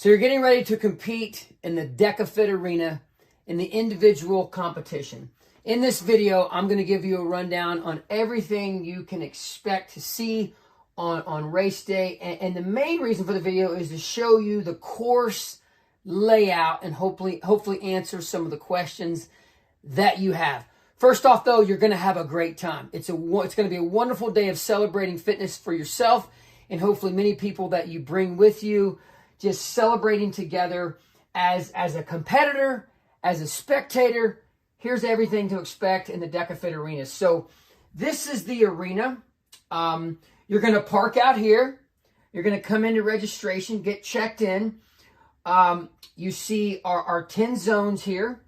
So you're getting ready to compete in the DEKA FIT arena in the individual competition. In this video, I'm going to give you a rundown on everything you can expect to see on race day. And the main reason for the video is to show you the course layout and hopefully answer some of the questions that you have. First off, though, you're going to have a great time. It's going to be a wonderful day of celebrating fitness for yourself and hopefully many people that you bring with you, just celebrating together as a competitor, as a spectator. Here's everything to expect in the DEKA FIT arena. So this is the arena. You're going to park out here. You're going to come into registration, get checked in. You see our 10 zones here.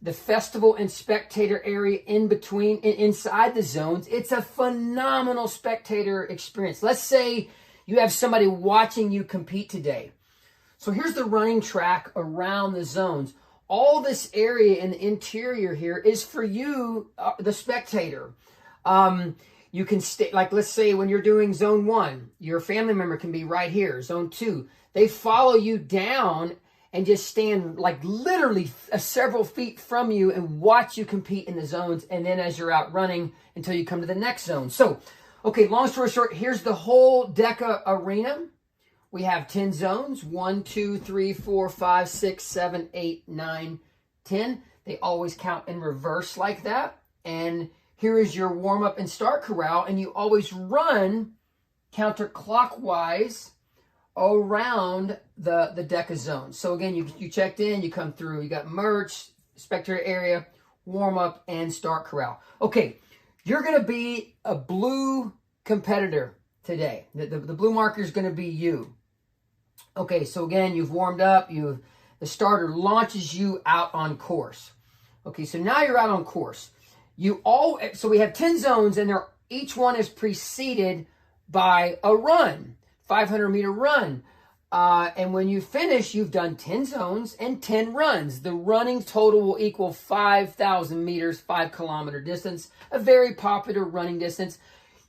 The festival and spectator area in between, inside the zones. It's a phenomenal spectator experience. Let's say you have somebody watching you compete today. So here's the running track around the zones. All this area in the interior here is for you, the spectator. You can stay, like let's say when you're doing zone 1, your family member can be right here. Zone 2, they follow you down and just stand like literally several feet from you and watch you compete in the zones. And then as you're out running until you come to the next zone. So, okay, long story short, here's the whole DEKA arena. We have 10 zones, 1, 2, 3, 4, 5, 6, 7, 8, 9, 10. They always count in reverse like that. And here is your warm-up and start corral. And you always run counterclockwise around the DEKA zone. So again, you checked in, you come through, you got merch, spectator area, warm-up, and start corral. Okay, you're going to be a blue competitor today. The blue marker is going to be you. Okay, so again, you've warmed up, the starter launches you out on course. Okay, so now you're out on course. So we have 10 zones, and each one is preceded by a run. 500-meter run. And when you finish, you've done 10 zones and 10 runs. The running total will equal 5,000 meters, 5-kilometer distance, a very popular running distance.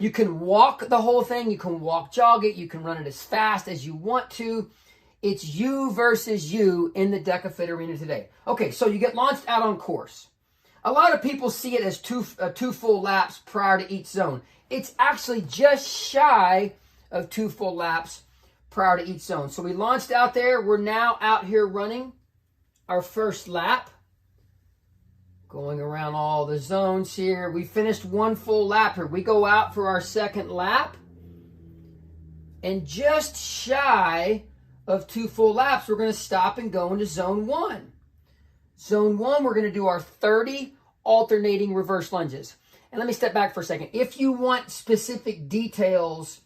You can walk the whole thing. You can jog it. You can run it as fast as you want to. It's you versus you in the DEKA FIT arena today. Okay, so you get launched out on course. A lot of people see it as two full laps prior to each zone. It's actually just shy of 2 full laps prior to each zone. So we launched out there. We're now out here running our first lap, going around all the zones here. We finished 1 full lap here. We go out for our second lap, and just shy of 2 full laps, we're going to stop and go into zone 1. Zone 1, we're going to do our 30 alternating reverse lunges. And let me step back for a second. If you want specific details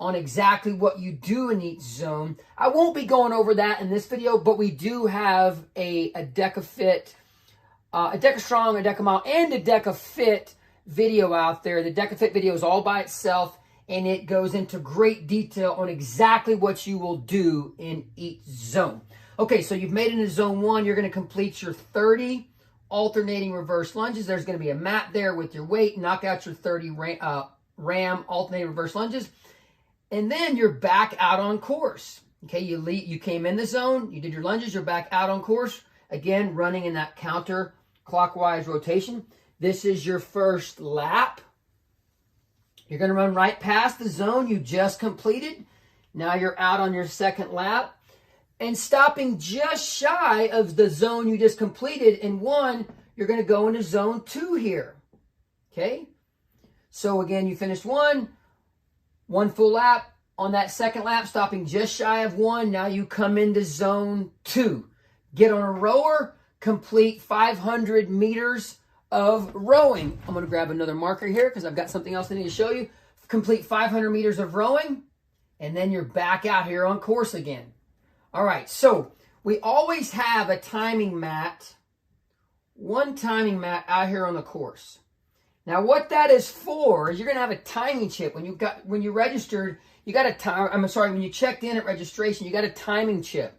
on exactly what you do in each zone, I won't be going over that in this video, but we do have a DEKA FIT, a DEKA Strong, a DEKA Mile, and a DEKA FIT video out there. The DEKA FIT video is all by itself, and it goes into great detail on exactly what you will do in each zone. Okay, so you've made it into zone 1. You're going to complete your 30 alternating reverse lunges. There's going to be a mat there with your weight. Knock out your 30 RAM alternating reverse lunges. And then you're back out on course. Okay, you came in the zone, you did your lunges, you're back out on course. Again, running in that counterclockwise rotation. This is your first lap. You're going to run right past the zone you just completed. Now you're out on your second lap. And stopping just shy of the zone you just completed in 1, you're going to go into zone 2 here. Okay? So again, you finished 1 full lap. On that second lap, stopping just shy of 1, now you come into zone 2. Get on a rower, complete 500 meters of rowing. I'm going to grab another marker here because I've got something else I need to show you. Complete 500 meters of rowing, and then you're back out here on course again. All right, so we always have a timing mat, one timing mat out here on the course. Now, what that is for is you're going to have a timing chip. When you registered, you got a time. When you checked in at registration, you got a timing chip.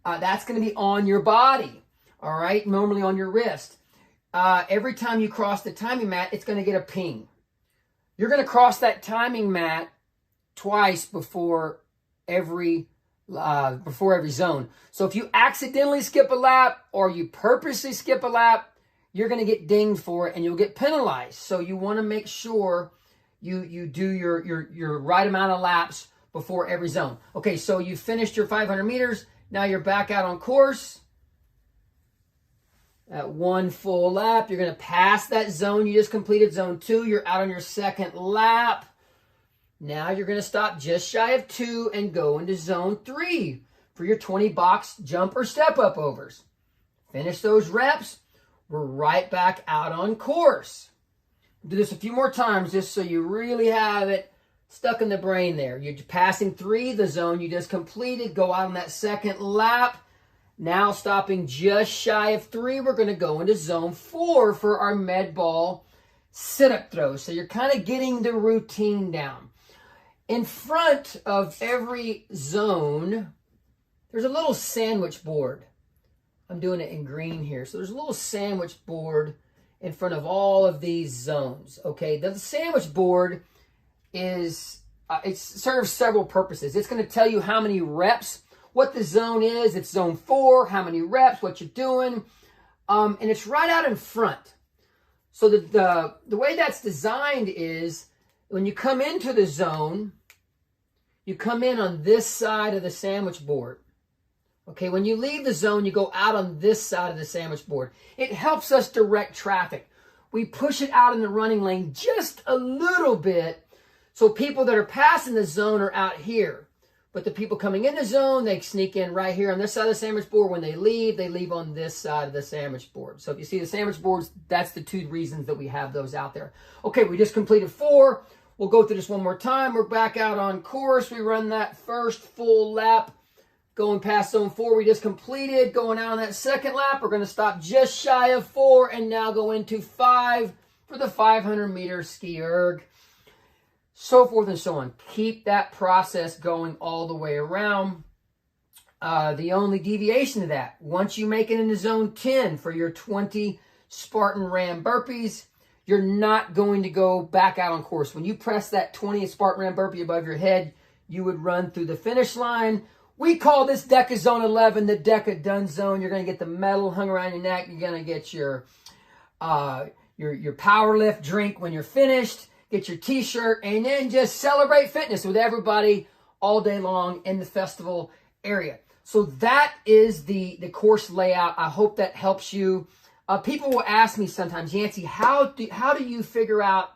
That's going to be on your body. All right, normally on your wrist. Every time you cross the timing mat, it's going to get a ping. You're going to cross that timing mat twice before every before every zone. So if you accidentally skip a lap or you purposely skip a lap, you're going to get dinged for it and you'll get penalized. So you want to make sure you do your right amount of laps before every zone. Okay, so you finished your 500 meters. Now you're back out on course. At one full lap, you're going to pass that zone. You just completed zone 2. You're out on your second lap. Now you're going to stop just shy of 2 and go into zone 3 for your 20 box jump or step up overs. Finish those reps. We're right back out on course. Do this a few more times just so you really have it stuck in the brain there. You're passing 3, the zone you just completed. Go out on that second lap. Now stopping just shy of 3, we're going to go into zone 4 for our med ball sit-up throws. So you're kind of getting the routine down. In front of every zone, there's a little sandwich board. I'm doing it in green here. So there's a little sandwich board in front of all of these zones. Okay, the sandwich board is, it serves several purposes. It's going to tell you how many reps, what the zone is. It's zone 4, how many reps, what you're doing. And it's right out in front. So the way that's designed is when you come into the zone, you come in on this side of the sandwich board. Okay, when you leave the zone, you go out on this side of the sandwich board. It helps us direct traffic. We push it out in the running lane just a little bit so people that are passing the zone are out here. But the people coming in the zone, they sneak in right here on this side of the sandwich board. When they leave on this side of the sandwich board. So if you see the sandwich boards, that's the 2 reasons that we have those out there. Okay, we just completed 4. We'll go through this one more time. We're back out on course. We run that first full lap. Going past zone 4, we just completed. Going out on that second lap, we're going to stop just shy of 4 and now go into 5 for the 500 meter ski erg. So forth and so on. Keep that process going all the way around. The only deviation of that, once you make it into zone 10 for your 20 Spartan Ram burpees, you're not going to go back out on course. When you press that 20 Spartan Ram burpee above your head, you would run through the finish line. We call this DEKA Zone 11 the DEKA Done Zone. You're going to get the medal hung around your neck. You're going to get your power lift drink when you're finished. Get your t-shirt and then just celebrate fitness with everybody all day long in the festival area. So that is the course layout. I hope that helps you. People will ask me sometimes, Yancey, how do you figure out,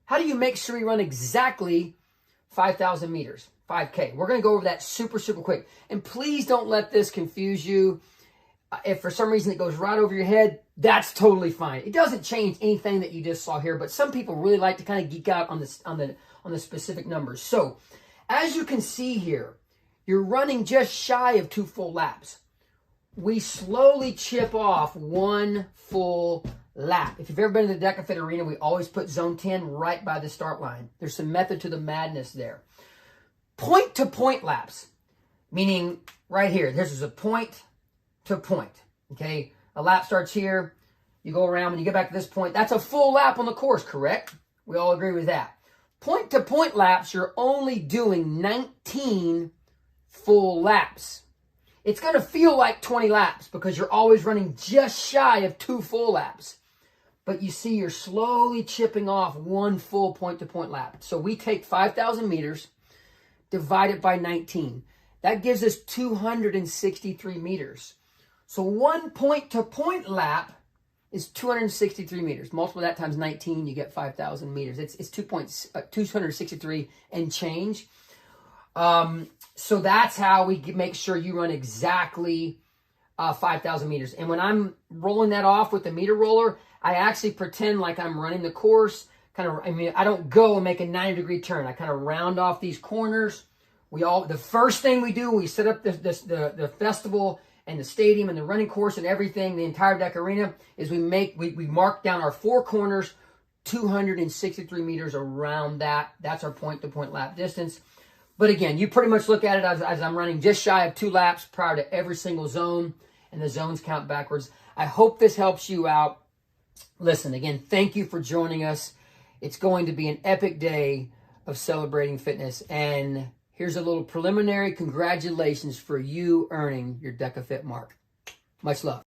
how do you make sure you run exactly 5,000 meters? 5K. We're going to go over that super quick. And please don't let this confuse you. If for some reason it goes right over your head, that's totally fine. It doesn't change anything that you just saw here, but some people really like to kind of geek out on the specific numbers. So, as you can see here, you're running just shy of 2 full laps. We slowly chip off 1 full lap. If you've ever been to the DEKA FIT arena, we always put zone 10 right by the start line. There's some method to the madness there. Point-to-point laps, meaning right here. This is a point-to-point, okay? A lap starts here. You go around. When you get back to this point, that's a full lap on the course, correct? We all agree with that. Point-to-point laps, you're only doing 19 full laps. It's going to feel like 20 laps because you're always running just shy of 2 full laps. But you see, you're slowly chipping off 1 full point-to-point lap. So we take 5,000 meters, divide it by 19. That gives us 263 meters. So 1 point-to-point lap is 263 meters. Multiply that times 19, you get 5,000 meters. It's 263 and change. So that's how we make sure you run exactly 5,000 meters. And when I'm rolling that off with the meter roller, I actually pretend like I'm running the course. I don't go and make a 90-degree turn. I kind of round off these corners. The first thing we do, we set up the festival and the stadium and the running course and everything, the entire DEKA arena, is we mark down our 4 corners, 263 meters around that. That's our point-to-point lap distance. But again, you pretty much look at it as I'm running just shy of 2 laps prior to every single zone, and the zones count backwards. I hope this helps you out. Listen, again, thank you for joining us. It's going to be an epic day of celebrating fitness, and here's a little preliminary congratulations for you earning your DEKA FIT mark. Much love.